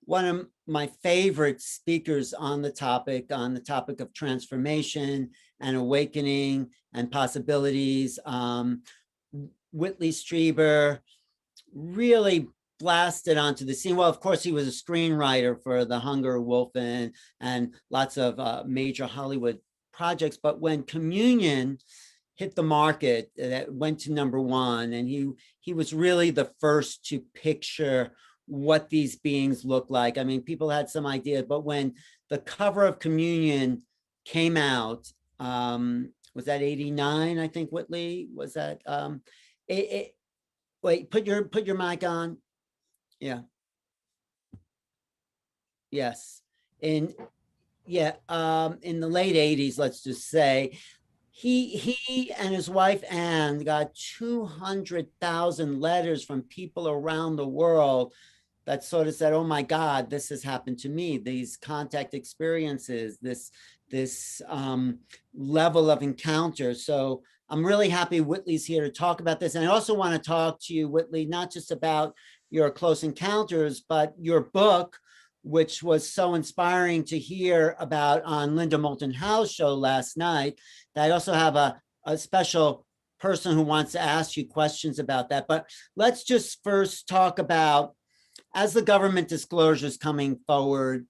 one of my favorite speakers on the topic of transformation and awakening and possibilities. Whitley Strieber really blasted onto the scene. Well, of course, he was a screenwriter for The Hunger Wolf and lots of major Hollywood projects. But when Communion hit the market, that went to #1, and he was really the first to picture what these beings look like. I mean, people had some idea, but when the cover of Communion came out, was that 89? I think, Whitley, was that wait, put your mic on. Yeah. Yes. In the late 80s, let's just say, he and his wife Anne got 200,000 letters from people around the world that sort of said, oh my God, this has happened to me. These contact experiences, this level of encounter. So I'm really happy Whitley's here to talk about this. And I also want to talk to you, Whitley, not just about your close encounters, but your book, which was so inspiring to hear about on Linda Moulton Howe's show last night. I also have a special person who wants to ask you questions about that. But let's just first talk about, as the government disclosure is coming forward,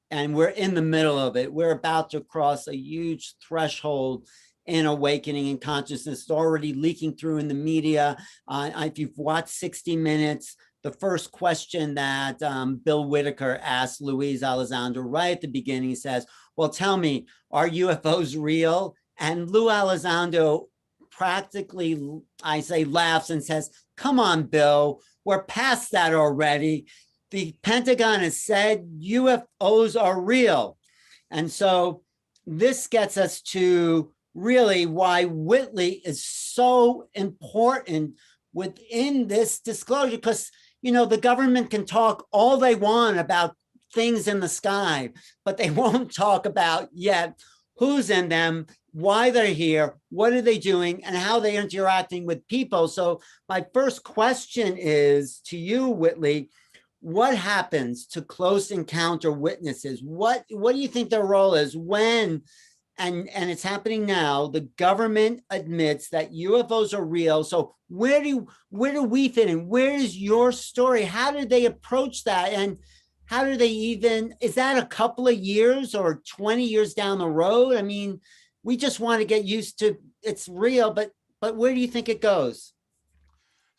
and we're in the middle of it, we're about to cross a huge threshold in awakening and consciousness. It's already leaking through in the media. If you've watched 60 Minutes, the first question that Bill Whitaker asked Luis Elizondo right at the beginning, he says, well, tell me, are UFOs real? And Lou Elizondo practically, I say, laughs and says, come on, Bill, we're past that already. The Pentagon has said UFOs are real. And so this gets us to really why Whitley is so important within this disclosure, because the government can talk all they want about things in the sky, but they won't talk about yet who's in them, why they're here, what are they doing, and how they're interacting with people. So my first question is to you, Whitley, what happens to close encounter witnesses? What do you think their role is when, and it's happening now, the government admits that UFOs are real? So where do we fit in? Where is your story? How did they approach that? And how do they even, is that a couple of years or 20 years down the road? I mean, we just want to get used to it's real, but where do you think it goes?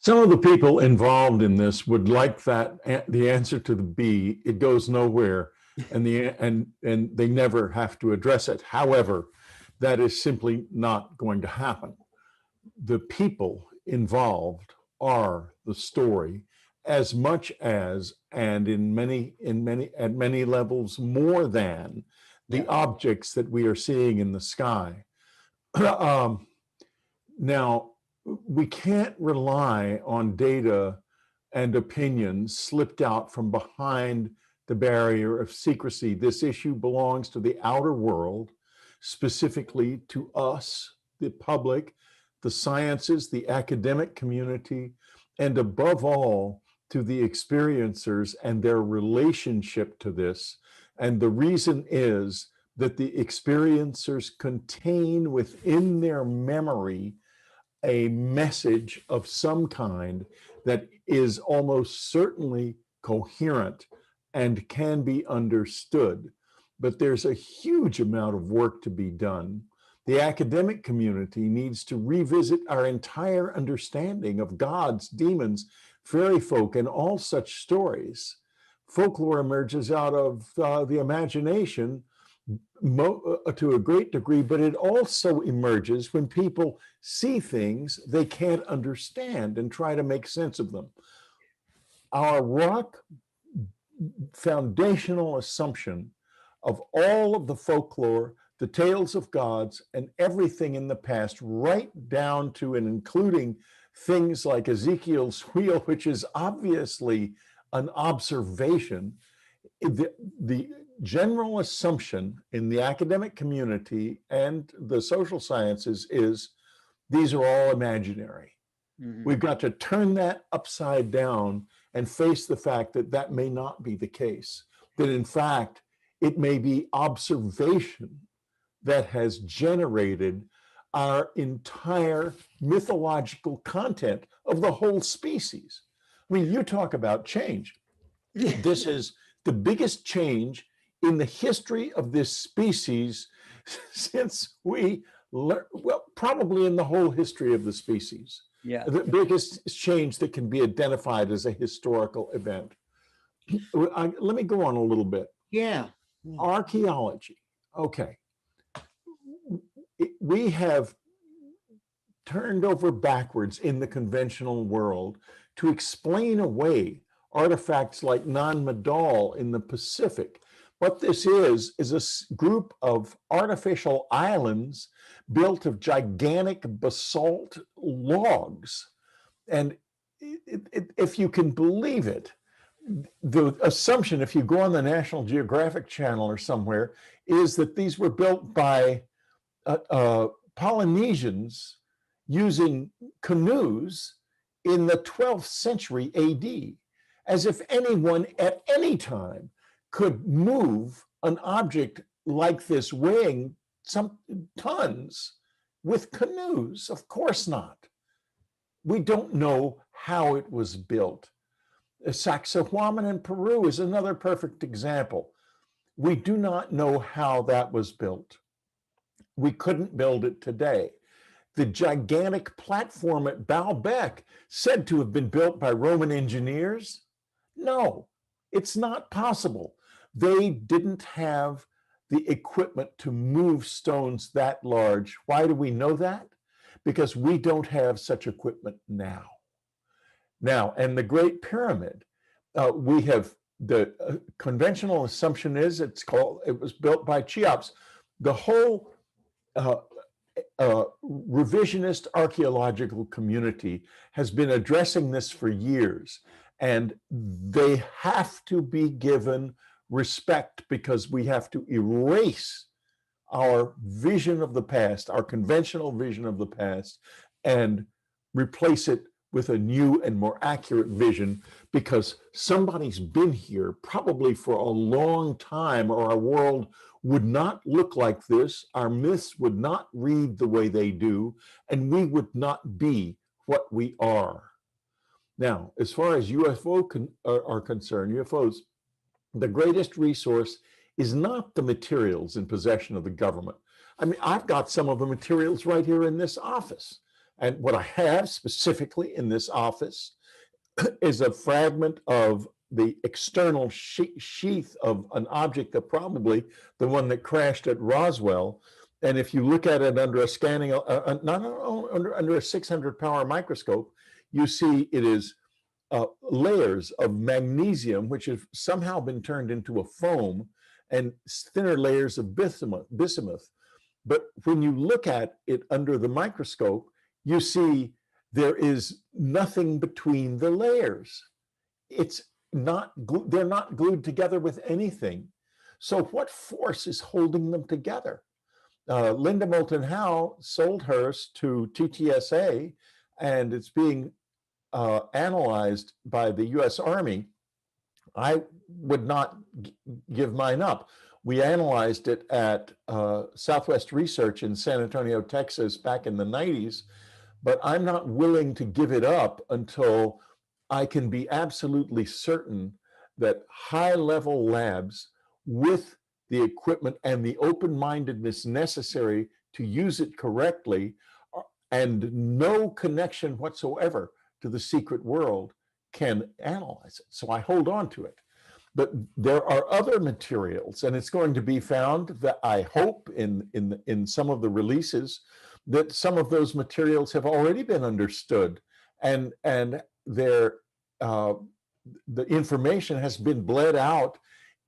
Some of the people involved in this would like that the answer to the B, it goes nowhere, and they never have to address it. However, that is simply not going to happen. The people involved are the story as much as, and at many levels more than, the objects that we are seeing in the sky. Now, we can't rely on data and opinions slipped out from behind the barrier of secrecy. This issue belongs to the outer world, specifically to us, the public, the sciences, the academic community, and above all, to the experiencers and their relationship to this. And the reason is that the experiencers contain within their memory a message of some kind that is almost certainly coherent and can be understood. But there's a huge amount of work to be done. The academic community needs to revisit our entire understanding of gods, demons, fairy folk, and all such stories. Folklore emerges out of the imagination to a great degree, but it also emerges when people see things they can't understand and try to make sense of them. Our rock foundational assumption of all of the folklore, the tales of gods, and everything in the past, right down to and including things like Ezekiel's wheel, which is obviously an observation. The general assumption in the academic community and the social sciences is these are all imaginary. Mm-hmm. We've got to turn that upside down and face the fact that that may not be the case, that in fact, it may be observation that has generated our entire mythological content of the whole species. I mean, you talk about change. This is the biggest change in the history of this species since well, probably in the whole history of the species. Yeah. The biggest change that can be identified as a historical event. Let me go on a little bit. Yeah. Archaeology. Okay. We have turned over backwards in the conventional world to explain away artifacts like Nan Madol in the Pacific. What this is a group of artificial islands built of gigantic basalt logs. And if you can believe it, the assumption, if you go on the National Geographic Channel or somewhere, is that these were built by Polynesians using canoes in the 12th century AD, as if anyone at any time could move an object like this weighing some tons with canoes. Of course not. We don't know how it was built. Sacsayhuaman in Peru is another perfect example. We do not know how that was built. We couldn't build it today. The gigantic platform at Baalbek, said to have been built by Roman engineers? No, it's not possible. They didn't have the equipment to move stones that large. Why do we know that? Because we don't have such equipment now. Now, and the Great Pyramid, we have the conventional assumption is it was built by Cheops. The whole revisionist archaeological community has been addressing this for years, and they have to be given respect because we have to erase our vision of the past, our conventional vision of the past, and replace it with a new and more accurate vision, because somebody's been here probably for a long time, or our world would not look like this, our myths would not read the way they do, and we would not be what we are. Now, as far as UFO are concerned, UFOs, the greatest resource is not the materials in possession of the government. I mean, I've got some of the materials right here in this office. And what I have specifically in this office is a fragment of the external sheath of an object, that probably the one that crashed at Roswell. And if you look at it under a scanning, under a 600 power microscope, you see it is layers of magnesium, which have somehow been turned into a foam, and thinner layers of bismuth. But when you look at it under the microscope, you see there is nothing between the layers. It's not, they're not glued together with anything. So what force is holding them together? Linda Moulton Howe sold hers to TTSA, and it's being analyzed by the US Army. I would not give mine up. We analyzed it at Southwest Research in San Antonio, Texas, back in the 90s, but I'm not willing to give it up until I can be absolutely certain that high-level labs with the equipment and the open-mindedness necessary to use it correctly, and no connection whatsoever to the secret world, can analyze it. So I hold on to it. But there are other materials, and it's going to be found that I hope in some of the releases that some of those materials have already been understood, and the information has been bled out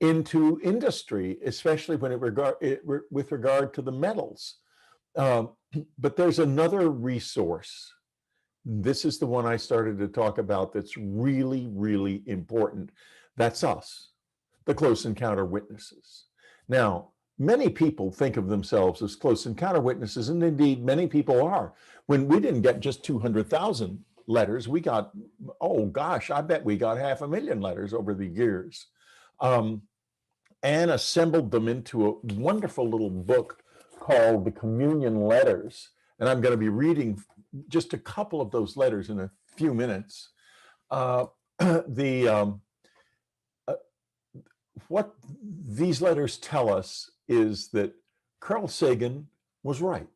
into industry, especially when with regard to the metals. But there's another resource. This is the one I started to talk about that's really, really important. That's us, the close encounter witnesses. Now, many people think of themselves as close encounter witnesses, and indeed many people are. When we didn't get just 200,000 letters. We got, oh gosh, I bet we got 500,000 letters over the years. And assembled them into a wonderful little book called The Communion Letters. And I'm going to be reading just a couple of those letters in a few minutes. What these letters tell us is that Carl Sagan was right.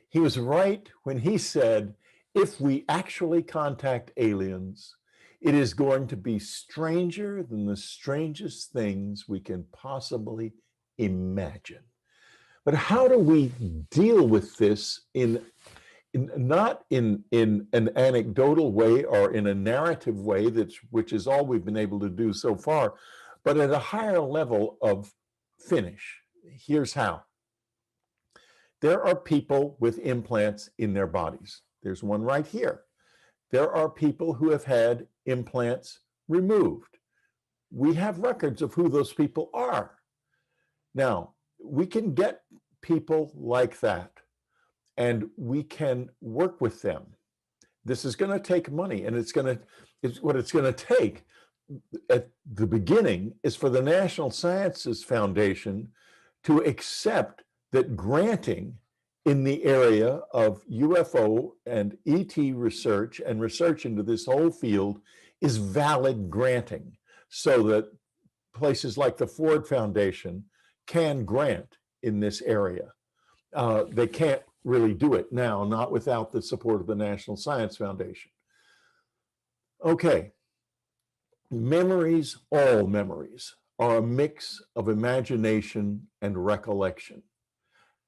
He was right when he said, if we actually contact aliens, it is going to be stranger than the strangest things we can possibly imagine. But how do we deal with this not in an anecdotal way or in a narrative way, which is all we've been able to do so far, but at a higher level of finish? Here's how. There are people with implants in their bodies. There's one right here. There are people who have had implants removed. We have records of who those people are. Now, we can get people like that, and we can work with them. This is going to take money, and what it's going to take at the beginning is for the National Sciences Foundation to accept that granting in the area of UFO and ET research and research into this whole field is valid granting, so that places like the Ford Foundation can grant in this area. They can't really do it now, not without the support of the National Science Foundation. Okay, memories, all memories, are a mix of imagination and recollection.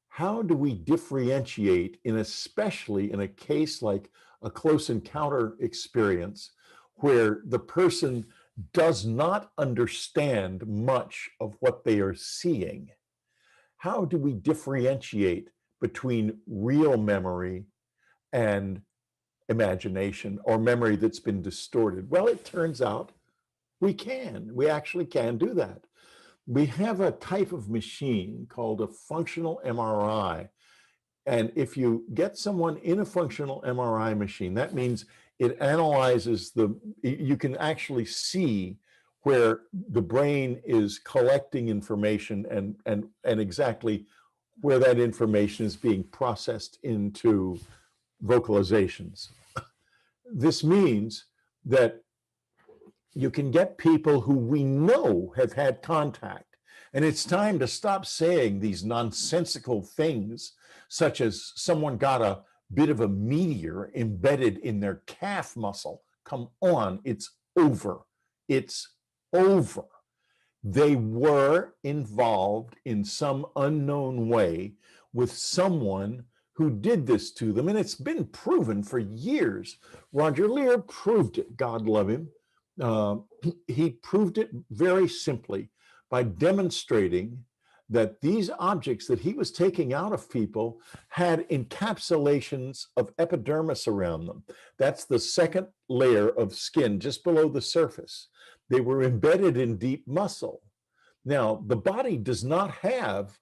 How do we differentiate, especially in a case like a close encounter experience, where the person does not understand much of what they are seeing? How do we differentiate between real memory and imagination, or memory that's been distorted? Well, it turns out we actually can do that. We have a type of machine called a functional MRI. And if you get someone in a functional MRI machine, that means it analyzes you can actually see where the brain is collecting information and exactly where that information is being processed into vocalizations. This means that you can get people who we know have had contact. And it's time to stop saying these nonsensical things, such as someone got a bit of a meteor embedded in their calf muscle. Come on, it's over. It's over. They were involved in some unknown way with someone who did this to them. And it's been proven for years. Roger Lear proved it, God love him. He proved it very simply by demonstrating that these objects that he was taking out of people had encapsulations of epidermis around them. That's the second layer of skin just below the surface. They were embedded in deep muscle. Now, the body does not have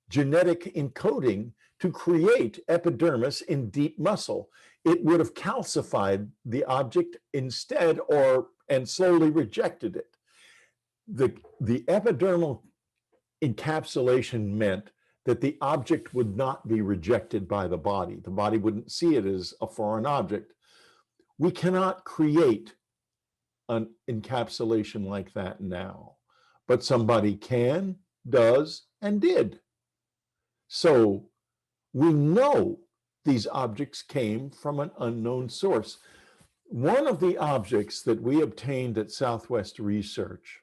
genetic encoding to create epidermis in deep muscle. It would have calcified the object instead, and slowly rejected it. The epidermal encapsulation meant that the object would not be rejected by the body. The body wouldn't see it as a foreign object. We cannot create an encapsulation like that now, but somebody can, does, and did. So we know these objects came from an unknown source. One of the objects that we obtained at Southwest Research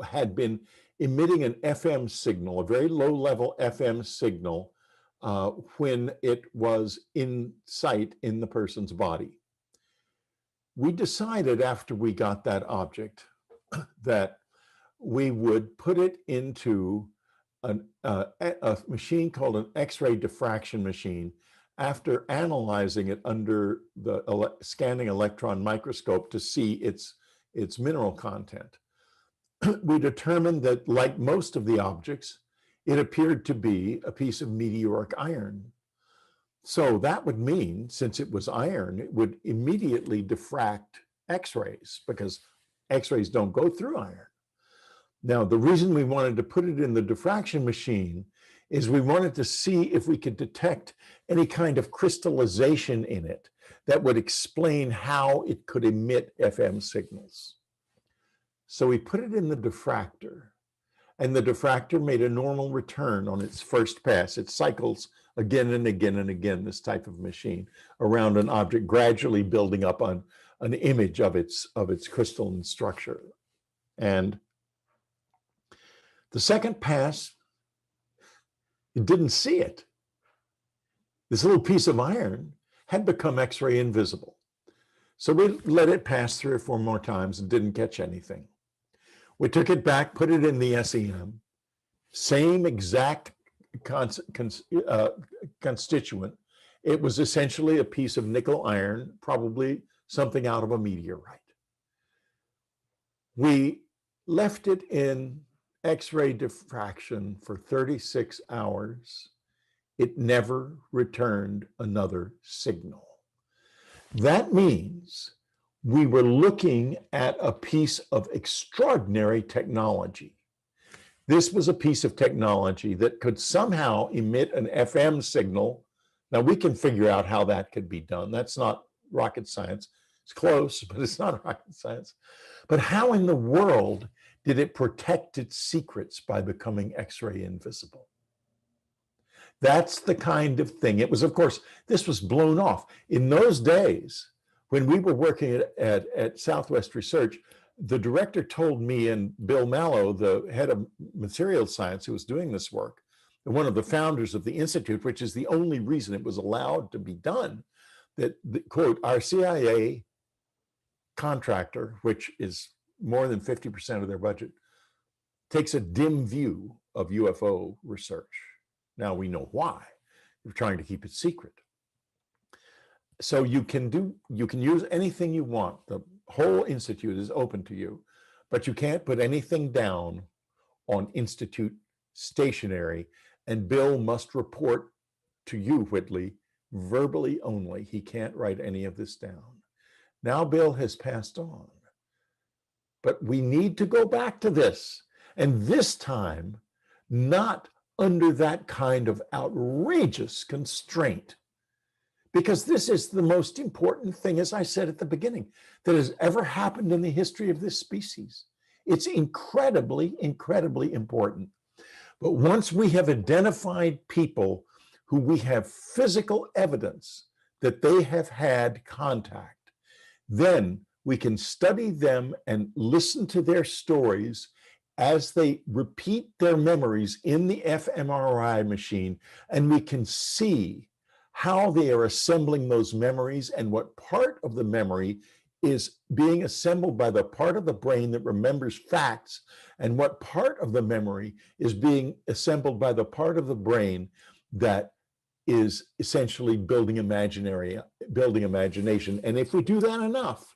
had been emitting an FM signal, a very low-level FM signal, when it was in sight in the person's body. We decided after we got that object that we would put it into a machine called an X-ray diffraction machine after analyzing it under the scanning electron microscope to see its mineral content. We determined that, like most of the objects, it appeared to be a piece of meteoric iron. So that would mean, since it was iron, it would immediately diffract X-rays because X-rays don't go through iron. Now, the reason we wanted to put it in the diffraction machine is we wanted to see if we could detect any kind of crystallization in it that would explain how it could emit FM signals. So we put it in the diffractor, and the diffractor made a normal return on its first pass. It cycles again and again and again, this type of machine, around an object, gradually building up on an image of its crystalline structure. And the second pass, it didn't see it. This little piece of iron had become X-ray invisible. So we let it pass 3 or 4 more times and didn't catch anything. We took it back, put it in the SEM, same exact constituent. It was essentially a piece of nickel iron, probably something out of a meteorite. We left it in X-ray diffraction for 36 hours. It never returned another signal. That means we were looking at a piece of extraordinary technology. This was a piece of technology that could somehow emit an FM signal. Now, we can figure out how that could be done. That's not rocket science. It's close, but it's not rocket science. But how in the world did it protect its secrets by becoming X-ray invisible? That's the kind of thing. It was, of course, this was blown off. In those days, when we were working at Southwest Research, the director told me, and Bill Mallow, the head of materials science who was doing this work, and one of the founders of the Institute, which is the only reason it was allowed to be done, that, quote, our CIA contractor, which is more than 50% of their budget, takes a dim view of UFO research. Now we know why. You're trying to keep it secret. So you can use anything you want. The whole institute is open to you, but you can't put anything down on institute stationery. And Bill must report to you, Whitley, verbally only. He can't write any of this down. Now Bill has passed on, but we need to go back to this. And this time, not under that kind of outrageous constraint. Because this is the most important thing, as I said at the beginning, that has ever happened in the history of this species. It's incredibly, incredibly important. But once we have identified people who we have physical evidence that they have had contact, then we can study them and listen to their stories as they repeat their memories in the fMRI machine, and we can see how they are assembling those memories and what part of the memory is being assembled by the part of the brain that remembers facts, and what part of the memory is being assembled by the part of the brain that is essentially building imagination. And if we do that enough,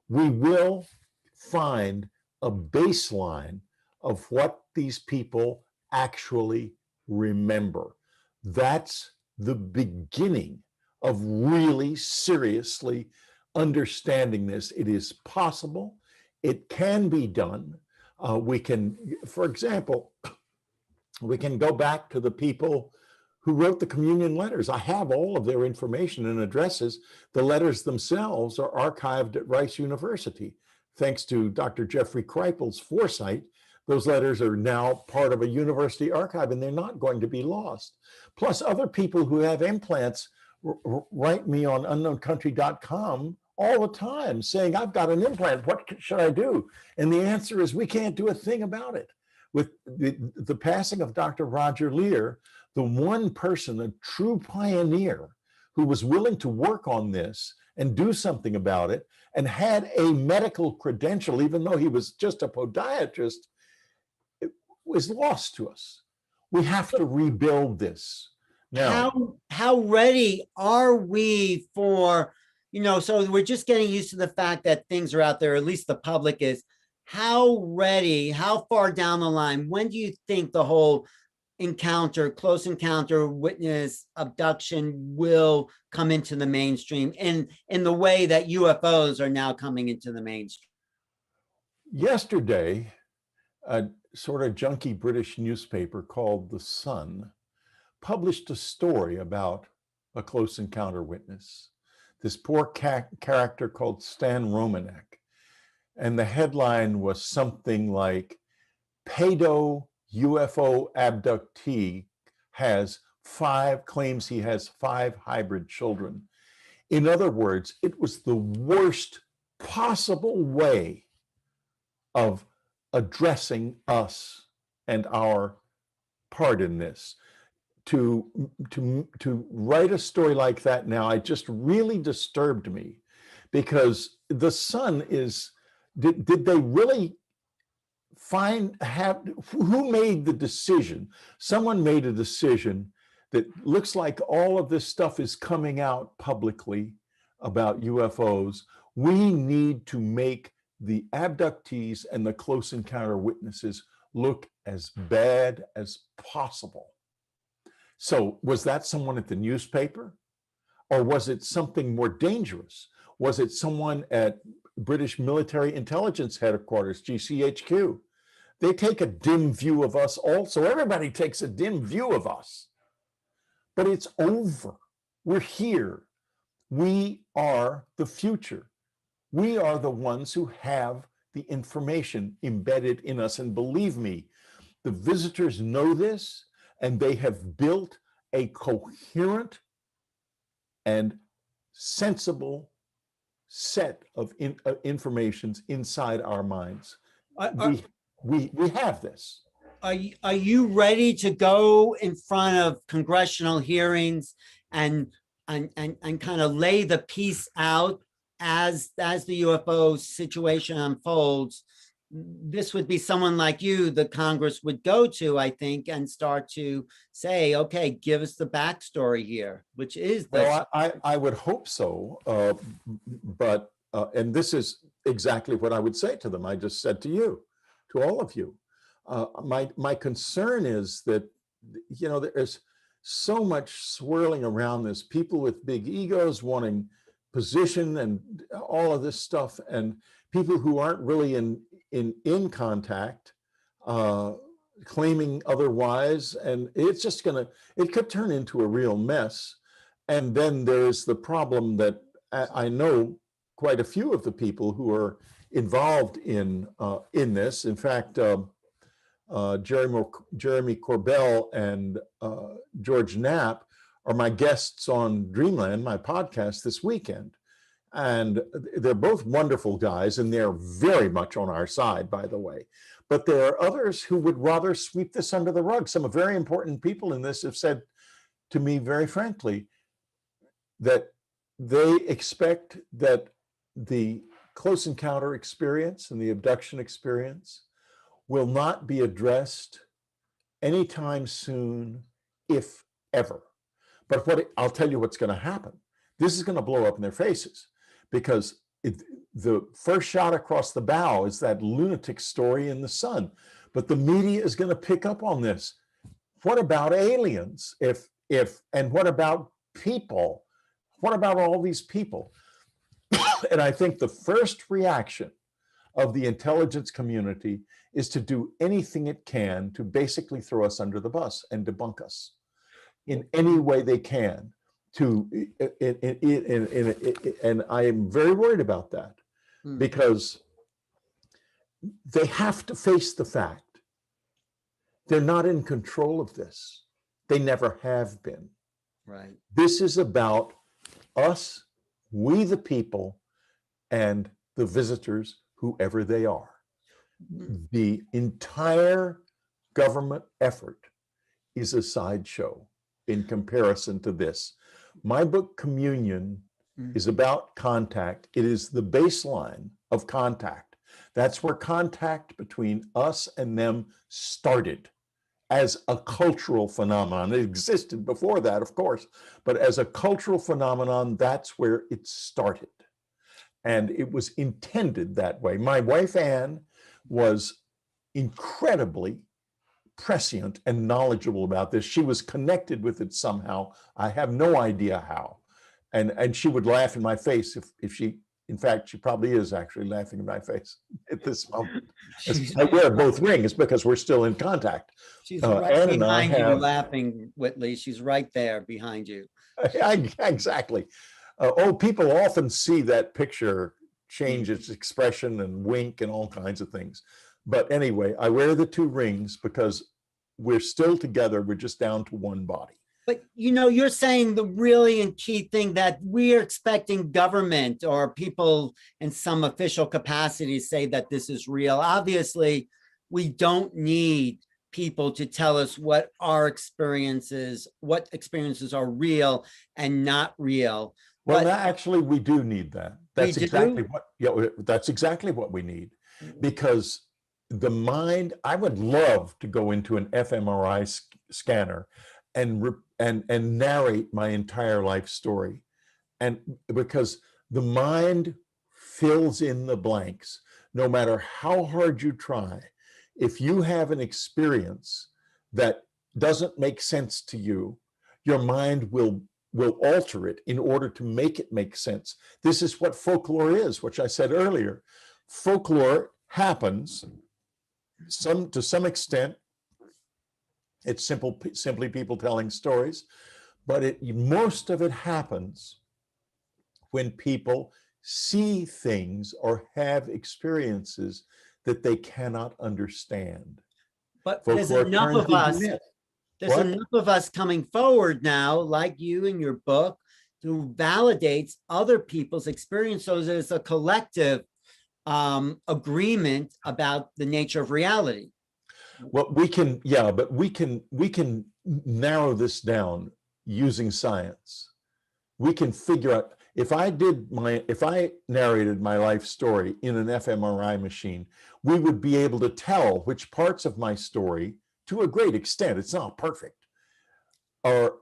we will find a baseline of what these people actually remember. That's the beginning of really seriously understanding this. It is possible. It can be done. We can, for example, we can go back to the people who wrote the communion letters. I have all of their information and addresses. The letters themselves are archived at Rice University. Thanks to Dr. Jeffrey Kripal's foresight, those letters are now part of a university archive, and they're not going to be lost. Plus, other people who have implants write me on unknowncountry.com all the time saying, I've got an implant, what should I do? And the answer is, we can't do a thing about it. With the passing of Dr. Roger Lear, the one person, a true pioneer, who was willing to work on this and do something about it, and had a medical credential, even though he was just a podiatrist, is lost to us. We have to rebuild this. Now, how ready are we for, so we're just getting used to the fact that things are out there, at least the public is. How ready, how far down the line, when do you think the whole close encounter, witness, abduction will come into the mainstream in the way that UFOs are now coming into the mainstream. Yesterday, a sort of junky British newspaper called The Sun published a story about a close encounter witness, this poor character called Stan Romanek. And the headline was something like, pedo UFO abductee claims he has 5 hybrid children. In other words, it was the worst possible way of addressing us and our part in this. To write a story like that now, it just really disturbed me, because The Sun is, did they really who made the decision? Someone made a decision that looks like all of this stuff is coming out publicly about UFOs. We need to make the abductees and the close encounter witnesses look as bad as possible. So was that someone at the newspaper? Or was it something more dangerous? Was it someone at British Military Intelligence Headquarters, GCHQ? They take a dim view of us also. Everybody takes a dim view of us. But it's over. We're here. We are the future. We are the ones who have the information embedded in us. And believe me, the visitors know this, and they have built a coherent and sensible set of informations inside our minds. We have this. Are you ready to go in front of congressional hearings and kind of lay the piece out as the UFO situation unfolds? This would be someone like you the Congress would go to, I think, and start to say, okay, give us the backstory here, which is the... Well, I would hope so, but and this is exactly what I would say to them. I just said to you, to all of you. My concern is that, you know, there's so much swirling around this, people with big egos wanting position and all of this stuff, and people who aren't really in contact, claiming otherwise, and it's just it could turn into a real mess. And then there's the problem that I know quite a few of the people who are involved in this. In fact, Jeremy Corbell and George Knapp are my guests on Dreamland, my podcast, this weekend. And they're both wonderful guys, and they're very much on our side, by the way. But there are others who would rather sweep this under the rug. Some very important people in this have said to me very frankly that they expect that the close encounter experience and the abduction experience will not be addressed anytime soon, if ever. But I'll tell you what's going to happen. This is going to blow up in their faces, because the first shot across the bow is that lunatic story in The Sun. But the media is going to pick up on this. What about aliens? And what about people? What about all these people? And I think the first reaction of the intelligence community is to do anything it can to basically throw us under the bus and debunk us in any way they can. And I am very worried about that, because they have to face the fact they're not in control of this. They never have been. Right. This is about us, we the people, and the visitors, whoever they are. The entire government effort is a sideshow in comparison to this. My book, Communion, is about contact. It is the baseline of contact. That's where contact between us and them started as a cultural phenomenon. It existed before that, of course, but as a cultural phenomenon, that's where it started. And it was intended that way. My wife, Anne, was incredibly prescient and knowledgeable about this. She was connected with it somehow. I have no idea how. And she would laugh in my face if she, in fact, she probably is actually laughing in my face at this moment. As I wear both rings because we're still in contact. She's right Ann and I behind you have, laughing, Whitley. She's right there behind you. exactly. People often see that picture change its expression and wink and all kinds of things. But anyway, I wear the two rings because we're still together. We're just down to one body. But you know, you're saying the really and key thing that we're expecting government or people in some official capacity say that this is real. Obviously, we don't need people to tell us what experiences are real and not real. Well, But actually, we do need that. That's exactly what we need, because the mind. I would love to go into an fMRI scanner and narrate my entire life story, and because the mind fills in the blanks, no matter how hard you try. If you have an experience that doesn't make sense to you, your mind will alter it in order to make it make sense. This is what folklore is, which I said earlier. Folklore happens to some extent. It's simply people telling stories, but most of it happens when people see things or have experiences that they cannot understand. but there's Folklore enough turns of into us. myth. There's What? enough of us coming forward now, like you in your book, who validates other people's experience. So there's a collective agreement about the nature of reality. Well, but we can narrow this down using science. We can figure out, if I narrated my life story in an fMRI machine, we would be able to tell which parts of my story, to a great extent, it's not perfect, are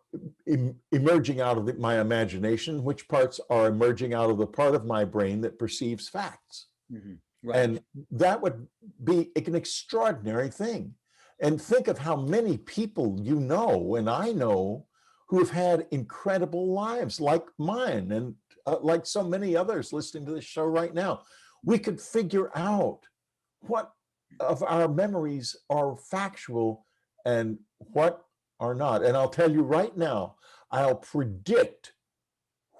emerging out of my imagination, which parts are emerging out of the part of my brain that perceives facts. Mm-hmm. Right. And that would be an extraordinary thing. And think of how many people you know and I know who have had incredible lives like mine and like so many others listening to this show right now. We could figure out what of our memories are factual and what are not. And I'll tell you right now, I'll predict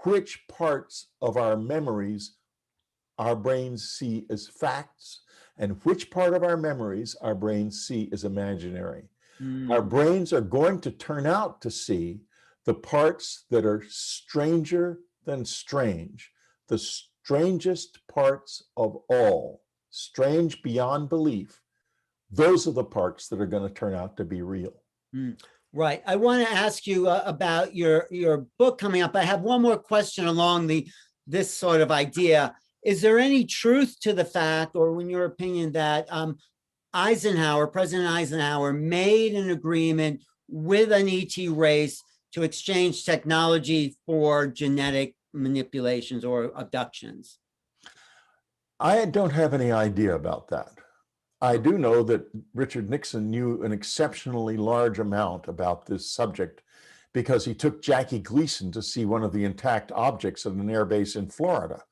which parts of our memories our brains see as facts and which part of our memories our brains see as imaginary. Our brains are going to turn out to see the parts that are stranger than strange, the strangest parts of all, strange beyond belief. Those are the parts that are going to turn out to be real. Right. I want to ask you about your book coming up. I have one more question along this sort of idea. Is there any truth to the fact, or in your opinion, that President Eisenhower made an agreement with an ET race to exchange technology for genetic manipulations or abductions? I don't have any idea about that. I do know that Richard Nixon knew an exceptionally large amount about this subject because he took Jackie Gleason to see one of the intact objects at an airbase in Florida.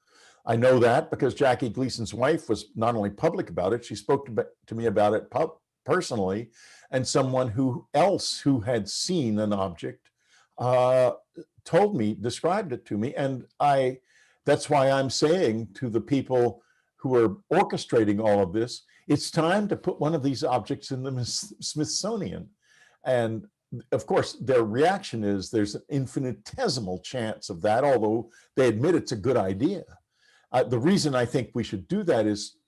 I know that because Jackie Gleason's wife was not only public about it, she spoke to me about it personally, and someone who had seen an object described it to me. And that's why I'm saying to the people who are orchestrating all of this, it's time to put one of these objects in the Smithsonian. And of course, their reaction is there's an infinitesimal chance of that, although they admit it's a good idea. The reason I think we should do that is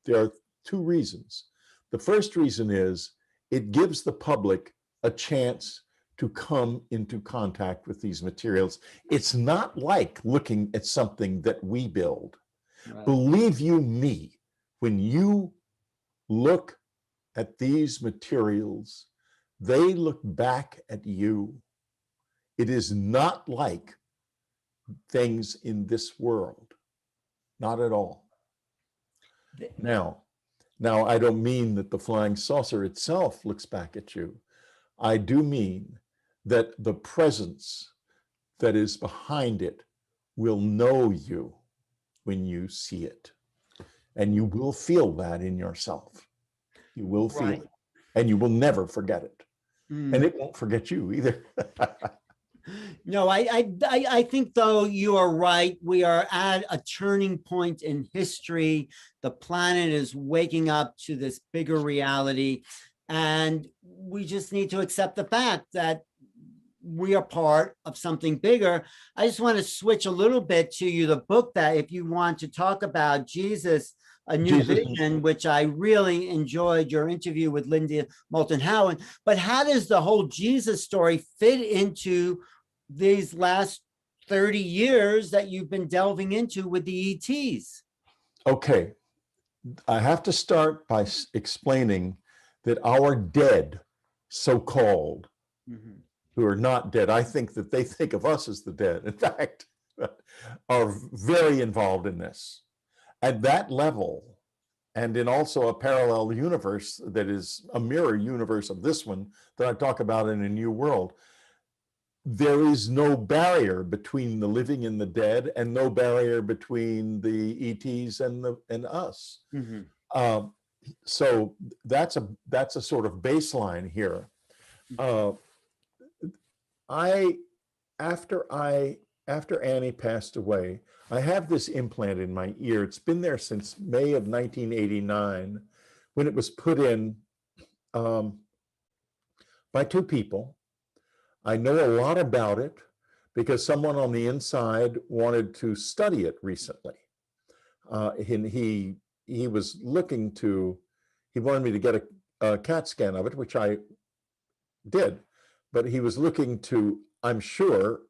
there are two reasons. The first reason is it gives the public a chance to come into contact with these materials. It's not like looking at something that we build. Right. Believe you me, when you look at these materials, they look back at you. It is not like things in this world. Not at all. Now, Now, I don't mean that the flying saucer itself looks back at you. I do mean that the presence that is behind it will know you when you see it. And you will feel that in yourself. You will feel Right. it. And you will never forget it. Mm. And it won't forget you either. No, I think though you are right. We are at a turning point in history. The planet is waking up to this bigger reality, and we just need to accept the fact that we are part of something bigger. I just want to switch a little bit to you, the book that if you want to talk about Jesus, A New Jesus. Vision, which I really enjoyed your interview with Linda Moulton Howe. But how does the whole Jesus story fit into these last 30 years that you've been delving into with the ETs? Okay, I have to start by explaining that our dead, so-called, who are not dead, I think that they think of us as the dead, in fact, are very involved in this. At that level, and in also a parallel universe that is a mirror universe of this one that I talk about in A New World, there is no barrier between the living and the dead, and no barrier between the ETs and us. So that's a sort of baseline here. After Annie passed away, I have this implant in my ear. It's been there since May of 1989, when it was put in by two people. I know a lot about it because someone on the inside wanted to study it recently. And he was looking to, he wanted me to get a CAT scan of it, which I did, but he was looking to, I'm sure,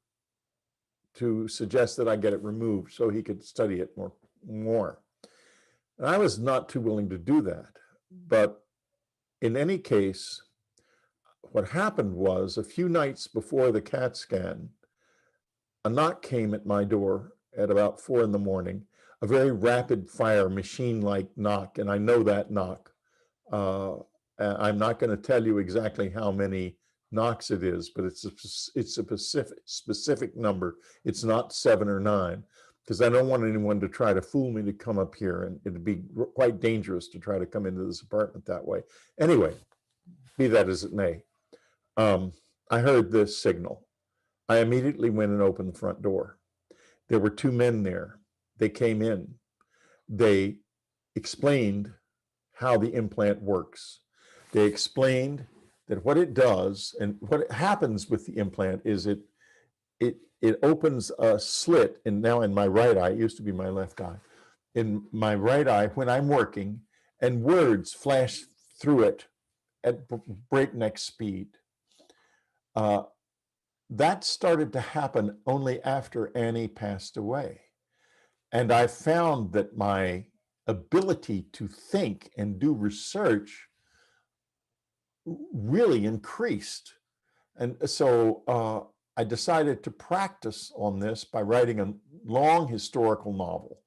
to suggest that I get it removed so he could study it more. And I was not too willing to do that. But in any case, what happened was a few nights before the CAT scan, a knock came at my door at about 4 a.m, a very rapid fire machine-like knock. And I know that knock. I'm not going to tell you exactly how many knocks it is, but it's a specific number. It's not 7 or 9, because I don't want anyone to try to fool me to come up here, and it'd be quite dangerous to try to come into this apartment that way. Anyway, be that as it may, I heard this signal. I immediately went and opened the front door. There were two men there. They came in. They explained how the implant works. They explained that what it does and what happens with the implant is it opens a slit, and now in my right eye, it used to be my left eye, in my right eye when I'm working, and words flash through it at breakneck speed. That started to happen only after Annie passed away. And I found that my ability to think and do research really increased. And so I decided to practice on this by writing a long historical novel,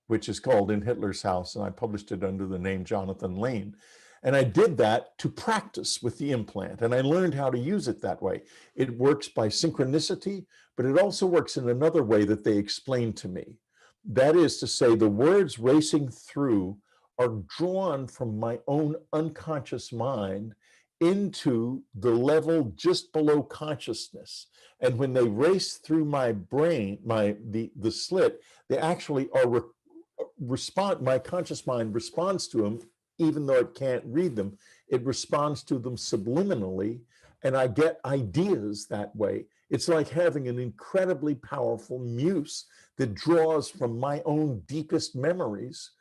which is called In Hitler's House, and I published it under the name Jonathan Lane. And I did that to practice with the implant, and I learned how to use it that way. It works by synchronicity, but it also works in another way that they explained to me. That is to say, the words racing through are drawn from my own unconscious mind into the level just below consciousness. And when they race through my brain, the slit, they actually are my conscious mind responds to them, even though it can't read them. It responds to them subliminally, and I get ideas that way. It's like having an incredibly powerful muse that draws from my own deepest memories,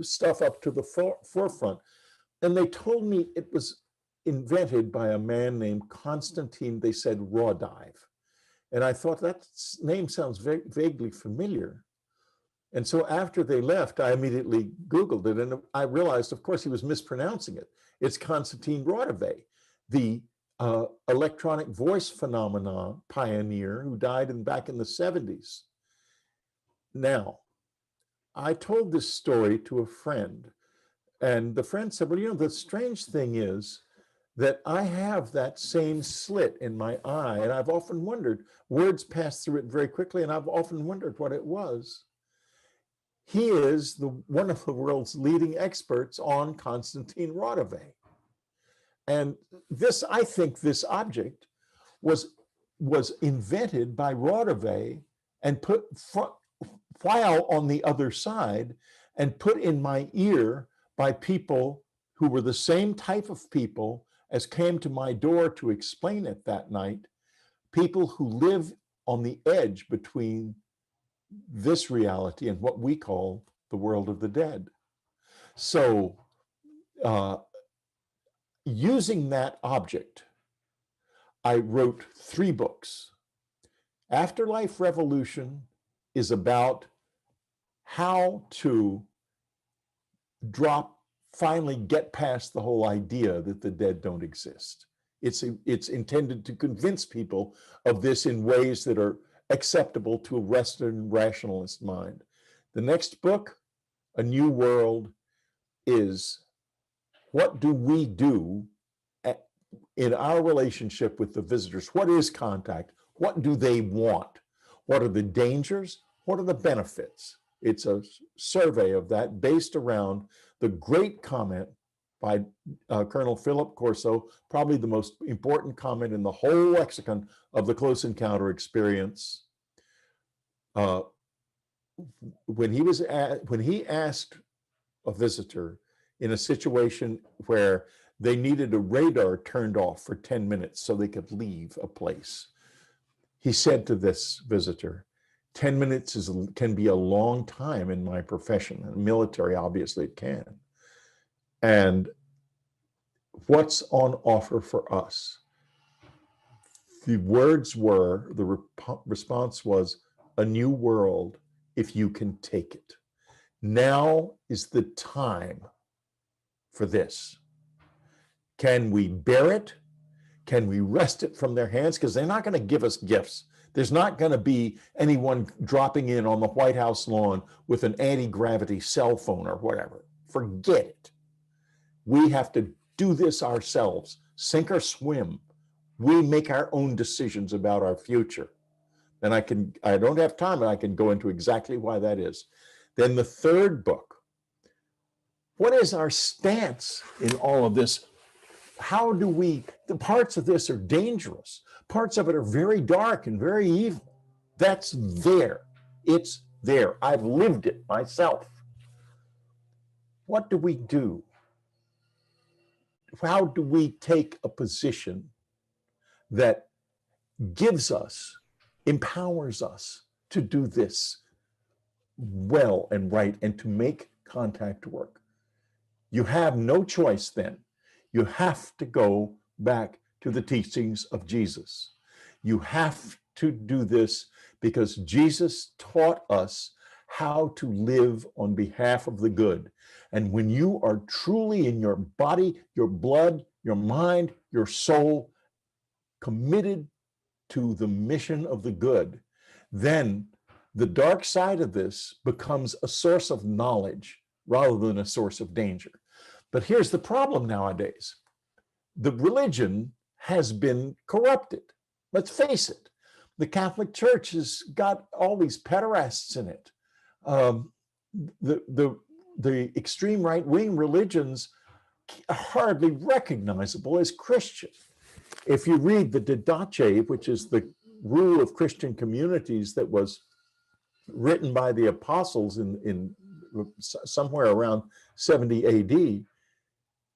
stuff up to the forefront. And they told me it was invented by a man named Constantine, they said, Rawdive. And I thought that name sounds vaguely familiar. And so after they left, I immediately Googled it, and I realized, of course, he was mispronouncing it. It's Constantine Rawdive, the electronic voice phenomena pioneer who died back in the 70s. Now, I told this story to a friend And the friend said, well, the strange thing is that I have that same slit in my eye. And I've often wondered, words pass through it very quickly. And I've often wondered what it was. He is one of the world's leading experts on Constantine Rodavay. And I think this object was invented by Rodavay and put while on the other side and put in my ear by people who were the same type of people as came to my door to explain it that night, people who live on the edge between this reality and what we call the world of the dead. So using that object, I wrote 3 books. Afterlife Revolution is about how to finally get past the whole idea that the dead don't exist. It's intended to convince people of this in ways that are acceptable to a Western rationalist mind. The next book, A New World, is what do we do in our relationship with the visitors? What is contact? What do they want? What are the dangers? What are the benefits? It's a survey of that based around the great comment by Colonel Philip Corso, probably the most important comment in the whole lexicon of the close encounter experience. When he asked a visitor in a situation where they needed a radar turned off for 10 minutes so they could leave a place, he said to this visitor, 10 minutes can be a long time in my profession. And military, obviously, it can. And what's on offer for us? The response was, a new world if you can take it. Now is the time for this. Can we bear it? Can we wrest it from their hands? Because they're not going to give us gifts. There's not going to be anyone dropping in on the White House lawn with an anti-gravity cell phone or whatever. Forget it. We have to do this ourselves, sink or swim. We make our own decisions about our future. And I don't have time, and I can go into exactly why that is. Then the third book, what is our stance in all of this? How do the parts of this are dangerous. Parts of it are very dark and very evil. That's there. It's there. I've lived it myself. What do we do? How do we take a position that gives us, empowers us to do this well and right and to make contact work? You have no choice then. You have to go back to the teachings of Jesus. You have to do this because Jesus taught us how to live on behalf of the good. And when you are truly in your body, your blood, your mind, your soul, committed to the mission of the good, then the dark side of this becomes a source of knowledge rather than a source of danger. But here's the problem nowadays. The religion has been corrupted. Let's face it. The Catholic Church has got all these pederasts in it. The extreme right-wing religions are hardly recognizable as Christian. If you read the Didache, which is the rule of Christian communities that was written by the apostles in somewhere around 70 AD,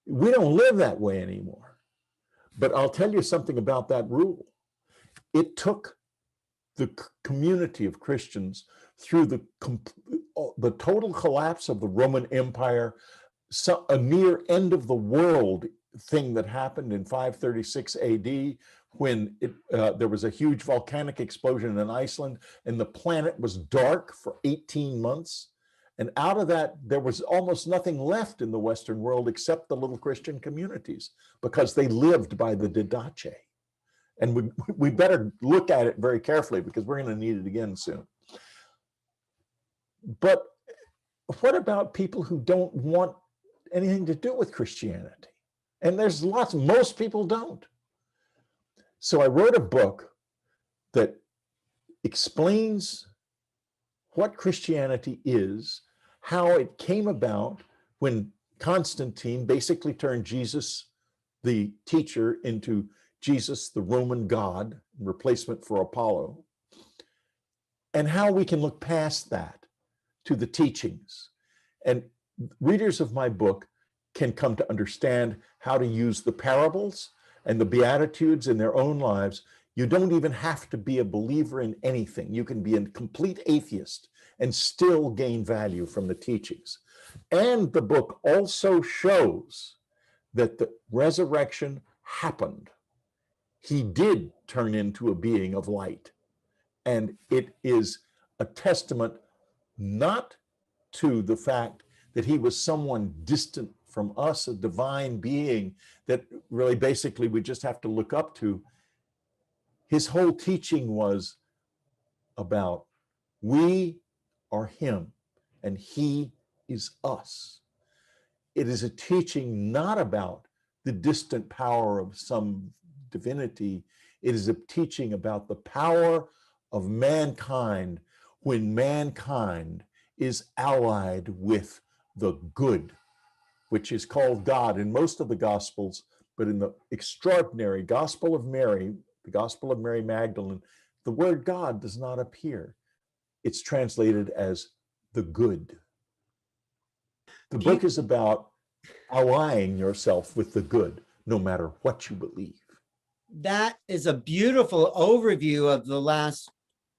we don't live that way anymore. But I'll tell you something about that rule. It took the community of Christians through the total collapse of the Roman Empire, a near end of the world thing that happened in 536 AD when there was a huge volcanic explosion in Iceland and the planet was dark for 18 months. And out of that, there was almost nothing left in the Western world except the little Christian communities because they lived by the Didache. And we better look at it very carefully because we're going to need it again soon. But what about people who don't want anything to do with Christianity. And there's lots, most people don't. So I wrote a book that explains what Christianity is, how it came about when Constantine basically turned Jesus, the teacher, into Jesus, the Roman god, replacement for Apollo, and how we can look past that to the teachings. And readers of my book can come to understand how to use the parables and the Beatitudes in their own lives. You don't even have to be a believer in anything. You can be a complete atheist and still gain value from the teachings. And the book also shows that the resurrection happened. He did turn into a being of light. And it is a testament not to the fact that he was someone distant from us, a divine being that really basically we just have to look up to. His whole teaching was about we are him and he is us. It is a teaching not about the distant power of some divinity. It is a teaching about the power of mankind when mankind is allied with the good, which is called God in most of the Gospels, but in the extraordinary Gospel of Mary, the Gospel of Mary Magdalene, the word God does not appear. It's translated as the good. The book is about allying yourself with the good, no matter what you believe. That is a beautiful overview of the last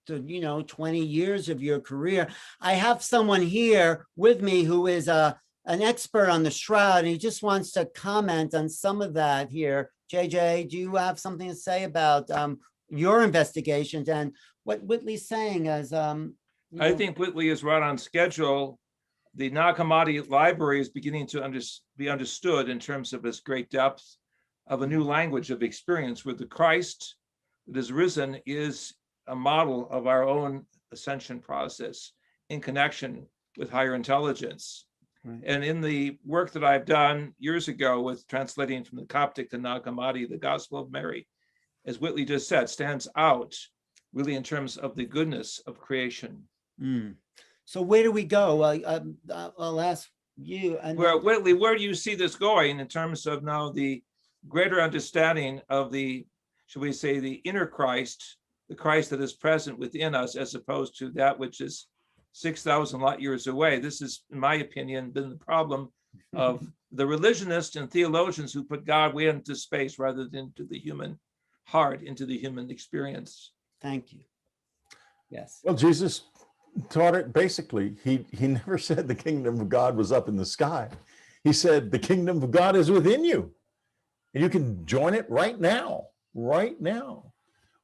20 years of your career. I have someone here with me who is an expert on the shroud, and he just wants to comment on some of that here. JJ, do you have something to say about your investigations and what Whitley's saying as I think Whitley is right on schedule. The Nag Hammadi library is beginning to be understood in terms of its great depth of a new language of experience, where the Christ that is risen is a model of our own ascension process in connection with higher intelligence. Right. And in the work that I've done years ago with translating from the Coptic to Nag Hammadi, the Gospel of Mary, as Whitley just said, stands out really in terms of the goodness of creation. Mm. So where do we go? I'll ask you. Well, Whitley, where do you see this going in terms of now the greater understanding of the, shall we say, the inner Christ, the Christ that is present within us, as opposed to that which is 6,000 light years away? This has, in my opinion, been the problem of the religionists and theologians who put God way into space rather than into the human heart, into the human experience. Thank you. Yes. Well, Jesus taught it basically. He never said the kingdom of God was up in the sky. He said the kingdom of God is within you. And you can join it right now, right now.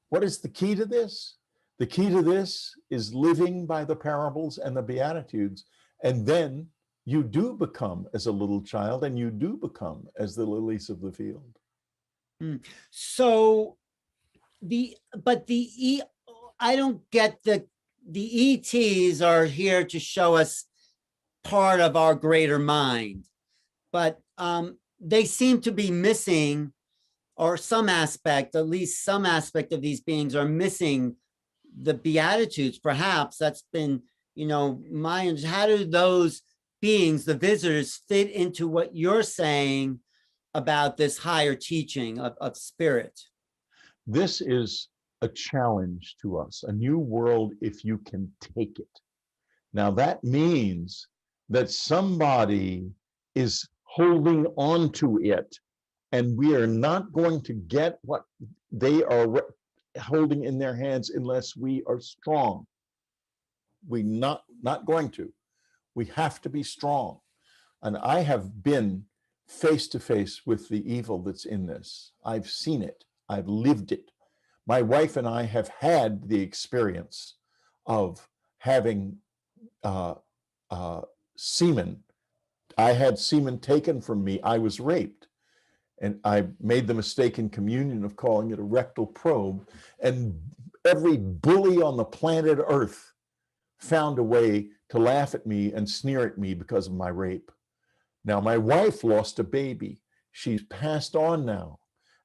What is the key to this? The key to this is living by the parables and the Beatitudes. And then you do become as a little child, and you do become as the lilies of the field. So I don't get the ETs are here to show us part of our greater mind, but they seem to be missing, or some aspect, at least some aspect of these beings are missing the Beatitudes. Perhaps that's been, my, how do those beings, the visitors, fit into what you're saying about this higher teaching of spirit? This is a challenge to us, a new world if you can take it. Now that means that somebody is holding on to it, and we are not going to get what they are holding in their hands unless we are strong. We're not going to. We have to be strong. And I have been face to face with the evil that's in this. I've seen it. I've lived it. My wife and I have had the experience of having semen. I had semen taken from me. I was raped. And I made the mistake in communion of calling it a rectal probe. And every bully on the planet Earth found a way to laugh at me and sneer at me because of my rape. Now, my wife lost a baby. She's passed on now.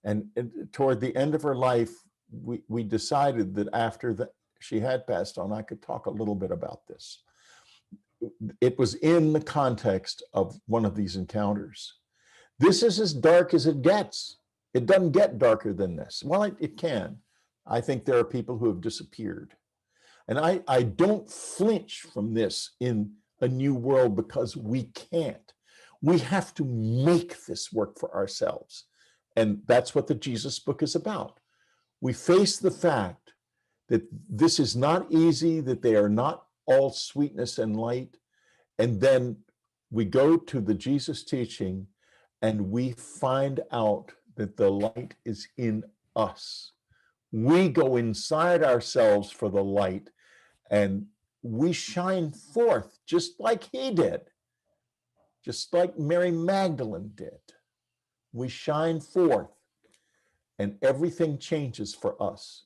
And toward the end of her life, we decided that after that she had passed on, I could talk a little bit about this. It was in the context of one of these encounters. This is as dark as it gets. It doesn't get darker than this. Well, it can. I think there are people who have disappeared. And I don't flinch from this in a new world because we can't. We have to make this work for ourselves. And that's what the Jesus book is about. We face the fact that this is not easy, that they are not all sweetness and light. And then we go to the Jesus teaching and we find out that the light is in us. We go inside ourselves for the light and we shine forth just like he did, just like Mary Magdalene did. We shine forth and everything changes for us.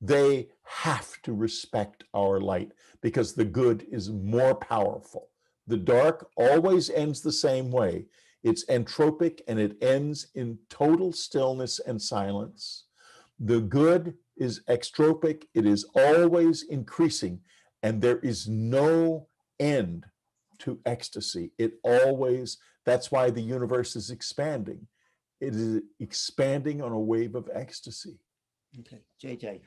They have to respect our light because the good is more powerful. The dark always ends the same way. It's entropic and it ends in total stillness and silence. The good is extropic. It is always increasing and there is no end to ecstasy. It always, that's why the universe is expanding. It is expanding on a wave of ecstasy. Okay, JJ.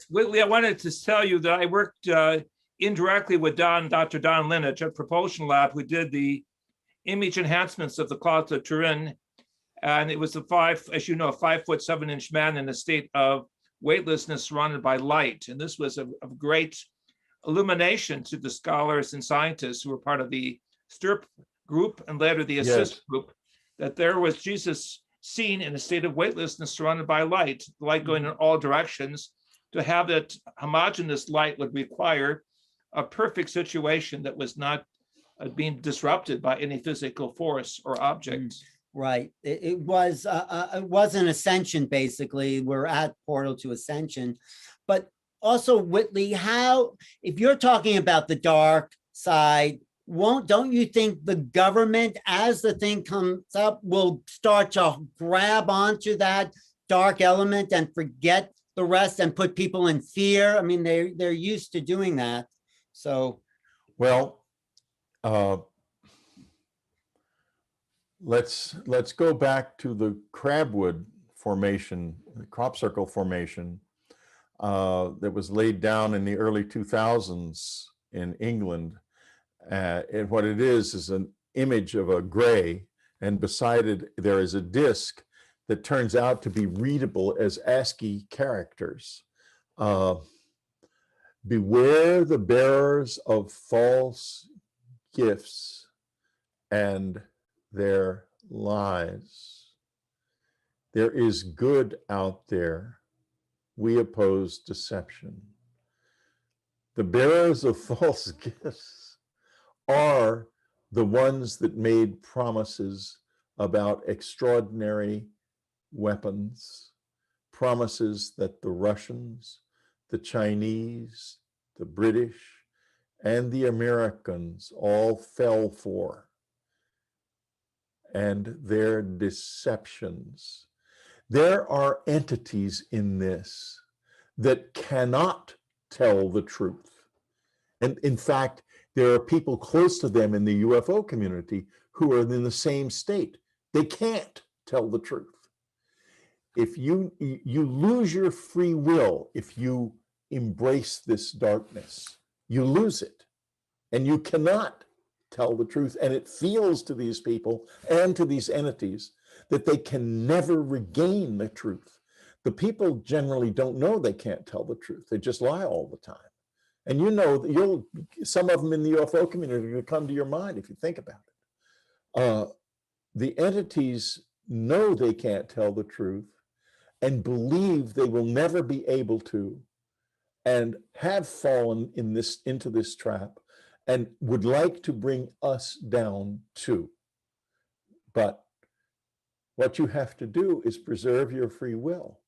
Whitley, I wanted to tell you that I worked indirectly with Dr. Don Linich at Propulsion Lab, who did the image enhancements of the Closet of Turin. And it was a 5'7" man in a state of weightlessness surrounded by light. And this was a great illumination to the scholars and scientists who were part of the STIRP group and later the ASSIST group, that there was Jesus seen in a state of weightlessness surrounded by light, the light going in all directions. To have that homogeneous light would require a perfect situation that was not being disrupted by any physical force or object. Right. It was an ascension, basically. We're at portal to ascension. But also, Whitley, if you're talking about the dark side, don't you think the government, as the thing comes up, will start to grab onto that dark element and forget the rest and put people in fear? I mean, they're used to doing that. So, well, let's go back to the crabwood formation, the crop circle formation that was laid down in the early 2000s in England. And what it is an image of a gray, and beside it there is a disc that turns out to be readable as ASCII characters. Beware the bearers of false gifts and their lies. There is good out there. We oppose deception. The bearers of false gifts are the ones that made promises about extraordinary weapons, promises that the Russians, the Chinese, the British, and the Americans all fell for, and their deceptions. There are entities in this that cannot tell the truth. And in fact, there are people close to them in the UFO community who are in the same state. They can't tell the truth. If you lose your free will, if you embrace this darkness, you lose it. And you cannot tell the truth. And it feels to these people and to these entities that they can never regain the truth. The people generally don't know they can't tell the truth. They just lie all the time. And you know, some of them in the UFO community will come to your mind if you think about it. The entities know they can't tell the truth and believe they will never be able to, and have fallen into this trap and would like to bring us down too. But what you have to do is preserve your free will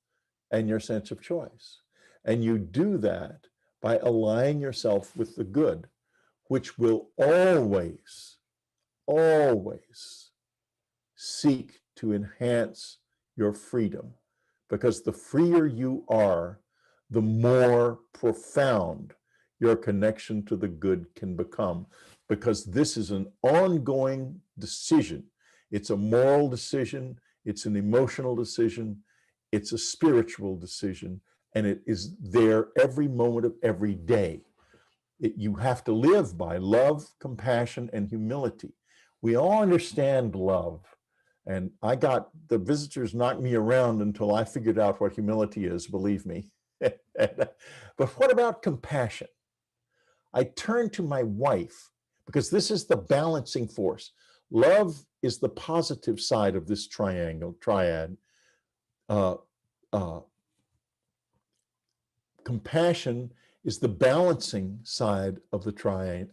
and your sense of choice. And you do that by aligning yourself with the good, which will always always seek to enhance your freedom, because the freer you are, the more profound your connection to the good can become, because this is an ongoing decision. It's a moral decision, it's an emotional decision, it's a spiritual decision, and it is there every moment of every day. You have to live by love, compassion, and humility. We all understand love. And the visitors knocked me around until I figured out what humility is, believe me. But what about compassion? I turned to my wife, because this is the balancing force. Love is the positive side of this triad. Compassion is the balancing side of the triad,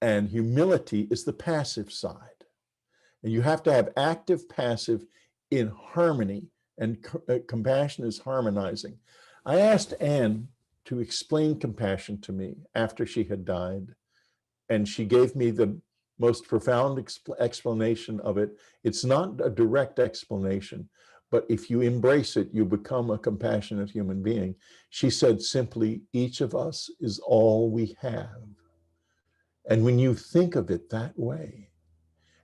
and humility is the passive side. And you have to have active, passive in harmony, and compassion is harmonizing. I asked Anne to explain compassion to me after she had died, and she gave me the most profound explanation of it. It's not a direct explanation, but if you embrace it, you become a compassionate human being. She said simply, each of us is all we have. And when you think of it that way,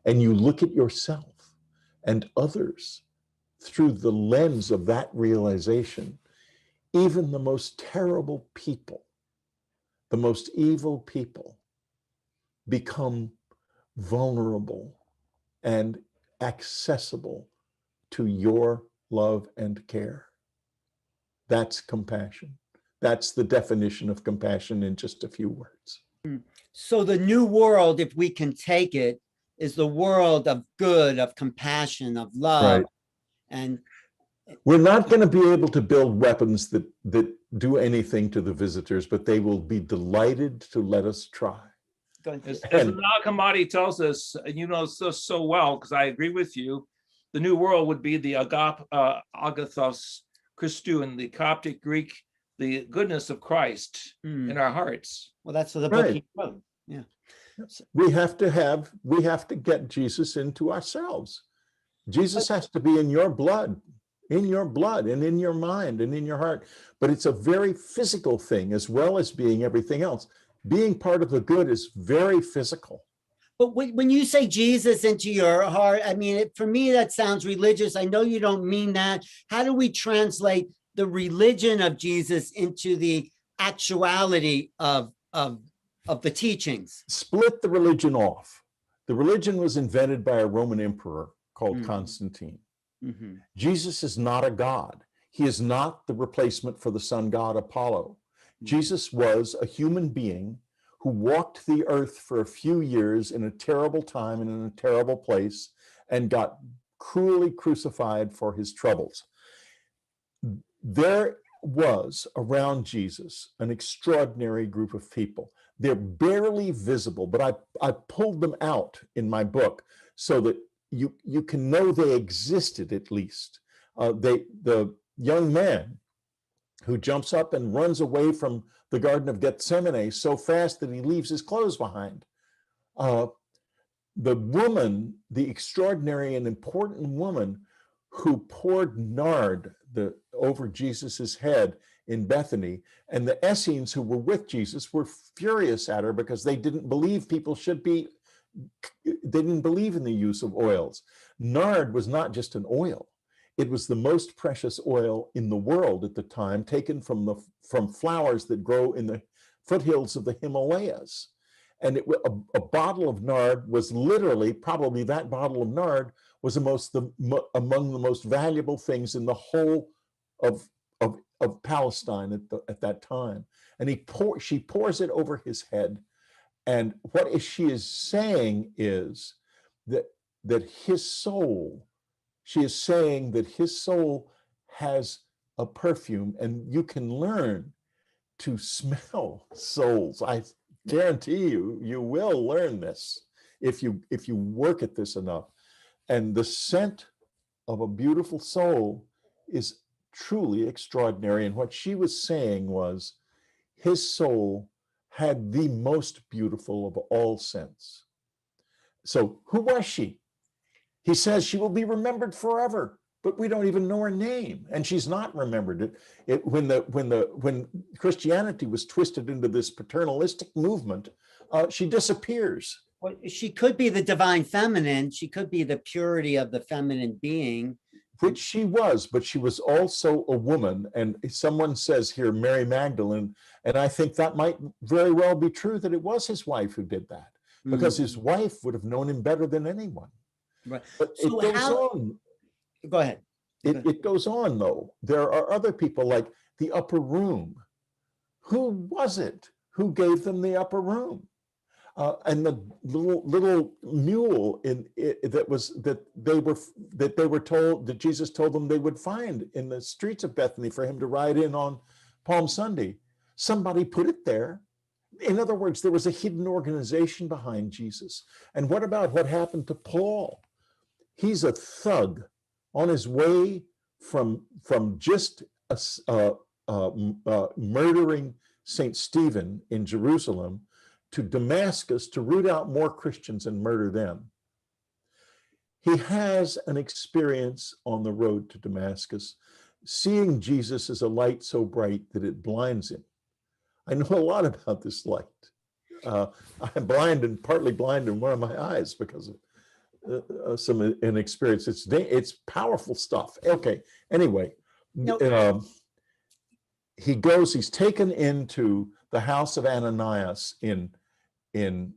and you look at yourself and others through the lens of that realization, even the most terrible people, the most evil people, become vulnerable and accessible to your love and care. That's compassion. That's the definition of compassion in just a few words. So the new world, if we can take it, is the world of good, of compassion, of love. Right. And we're not going to be able to build weapons that do anything to the visitors, but they will be delighted to let us try. As Nag Hammadi tells us, you know so well, because I agree with you, the new world would be the agathos Christou in the Coptic Greek, the goodness of Christ in our hearts. Well, that's the book he wrote. Yeah. We have to get Jesus into ourselves. Jesus has to be in your blood and in your mind and in your heart. But it's a very physical thing as well as being everything else. Being part of the good is very physical. But when you say Jesus into your heart, I mean, for me, that sounds religious. I know you don't mean that. How do we translate the religion of Jesus into the actuality of the teachings? Split the religion off. The religion was invented by a Roman emperor called Constantine. Jesus is not a god. He is not the replacement for the sun god Apollo. Jesus was a human being who walked the earth for a few years in a terrible time and in a terrible place and got cruelly crucified for his troubles. There was around Jesus an extraordinary group of people. They're barely visible, but I pulled them out in my book so that you can know they existed at least. The young man who jumps up and runs away from the Garden of Gethsemane so fast that he leaves his clothes behind. The woman, the extraordinary and important woman who poured nard over Jesus's head in Bethany, and the Essenes who were with Jesus were furious at her because they didn't believe they didn't believe in the use of oils. Nard was not just an oil. It was the most precious oil in the world at the time, taken from flowers that grow in the foothills of the Himalayas. And a bottle of nard was literally, probably that bottle of nard was among the most valuable things in the whole of Palestine at that time. And she pours it over his head. And what she is saying is that his soul, she is saying that his soul has a perfume, and you can learn to smell souls. I guarantee you will learn this if you work at this enough. And the scent of a beautiful soul is truly extraordinary. And what she was saying was his soul had the most beautiful of all scents. So who was she? He says she will be remembered forever, but we don't even know her name, and she's not remembered. When Christianity was twisted into this paternalistic movement, she disappears. Well, she could be the divine feminine. She could be the purity of the feminine being. Which she was, but she was also a woman. And someone says here, Mary Magdalene, and I think that might very well be true, that it was his wife who did that, because his wife would have known him better than anyone. Right. But So it goes on. Go ahead. It goes on, though. There are other people like the upper room. Who was it who gave them the upper room? And the little mule that they were told, that Jesus told them they would find in the streets of Bethany for him to ride in on Palm Sunday. Somebody put it there. In other words, there was a hidden organization behind Jesus. And what about what happened to Paul? He's a thug on his way from just murdering St. Stephen in Jerusalem to Damascus to root out more Christians and murder them. He has an experience on the road to Damascus, seeing Jesus as a light so bright that it blinds him. I know a lot about this light. I'm partly blind in one of my eyes because of an experience. It's powerful stuff. Okay, anyway, he's taken into the house of Ananias in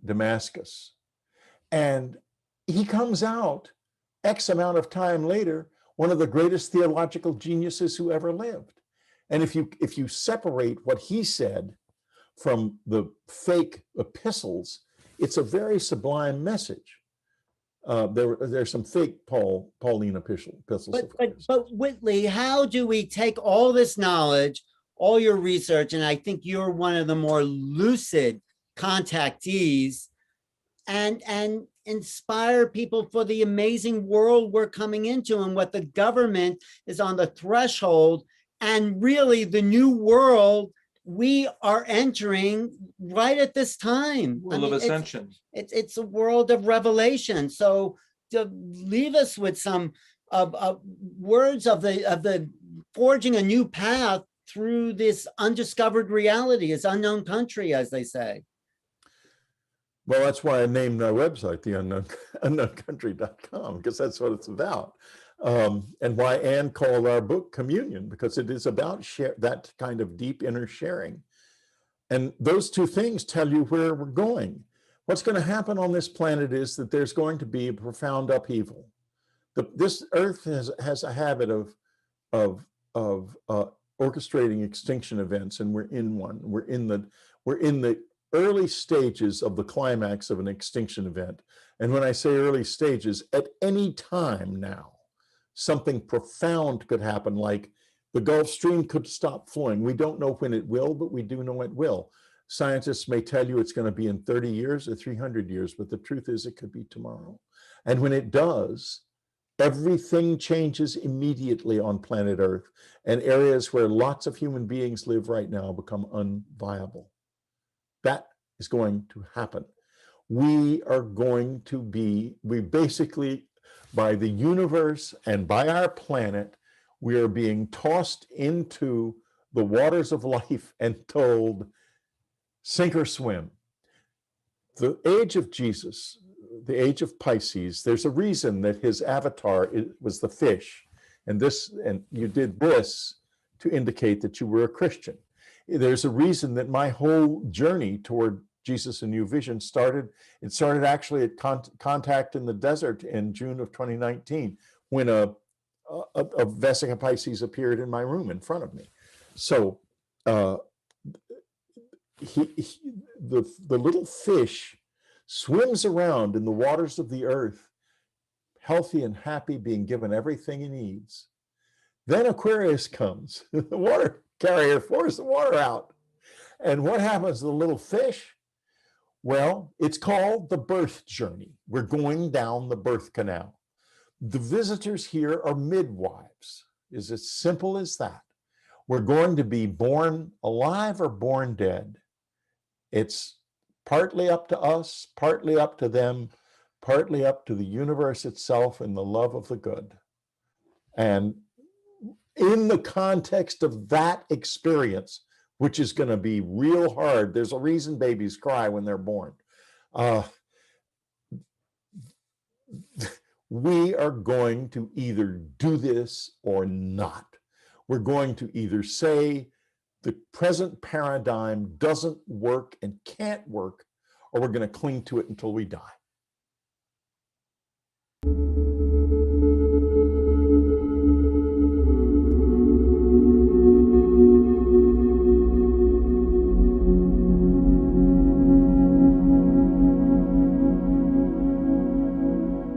Damascus. And he comes out X amount of time later, one of the greatest theological geniuses who ever lived. And if you separate what he said from the fake epistles, it's a very sublime message. There's some fake Pauline epistles. But Whitley, how do we take all this knowledge, all your research, and I think you're one of the more lucid contactees, and inspire people for the amazing world we're coming into and what the government is on the threshold, and really the new world we are entering right at this time. World of ascension. It's a world of revelation. So to leave us with some words of the forging a new path through this undiscovered reality, this unknown country, as they say. Well, that's why I named my website the unknowncountry.com, because that's what it's about. And why Anne called our book Communion, because it is about that kind of deep inner sharing. And those two things tell you where we're going. What's going to happen on this planet is that there's going to be a profound upheaval. This Earth has a habit of orchestrating extinction events, and we're in one. We're in the early stages of the climax of an extinction event. And when I say early stages, at any time now, something profound could happen, like the Gulf Stream could stop flowing. We don't know when it will, but we do know it will. Scientists may tell you it's going to be in 30 years or 300 years, but the truth is it could be tomorrow. And when it does, everything changes immediately on planet Earth, and areas where lots of human beings live right now become unviable. That is going to happen. We basically, by the universe and by our planet, we are being tossed into the waters of life and told, sink or swim. The age of Jesus, the age of Pisces, there's a reason that his avatar was the fish, and you did this to indicate that you were a Christian. There's a reason that my whole journey toward Jesus and New Vision started. It started actually at contact in the desert in June of 2019, when a Vesica Pisces appeared in my room in front of me. So the little fish swims around in the waters of the earth, healthy and happy, being given everything he needs. Then Aquarius comes, the water carrier forced the water out. And what happens to the little fish? Well, it's called the birth journey. We're going down the birth canal. The visitors here are midwives. It's as simple as that. We're going to be born alive or born dead. It's partly up to us, partly up to them, partly up to the universe itself and the love of the good. And in the context of that experience, which is going to be real hard, there's a reason babies cry when they're born. We are going to either do this or not. We're going to either say the present paradigm doesn't work and can't work, or we're going to cling to it until we die.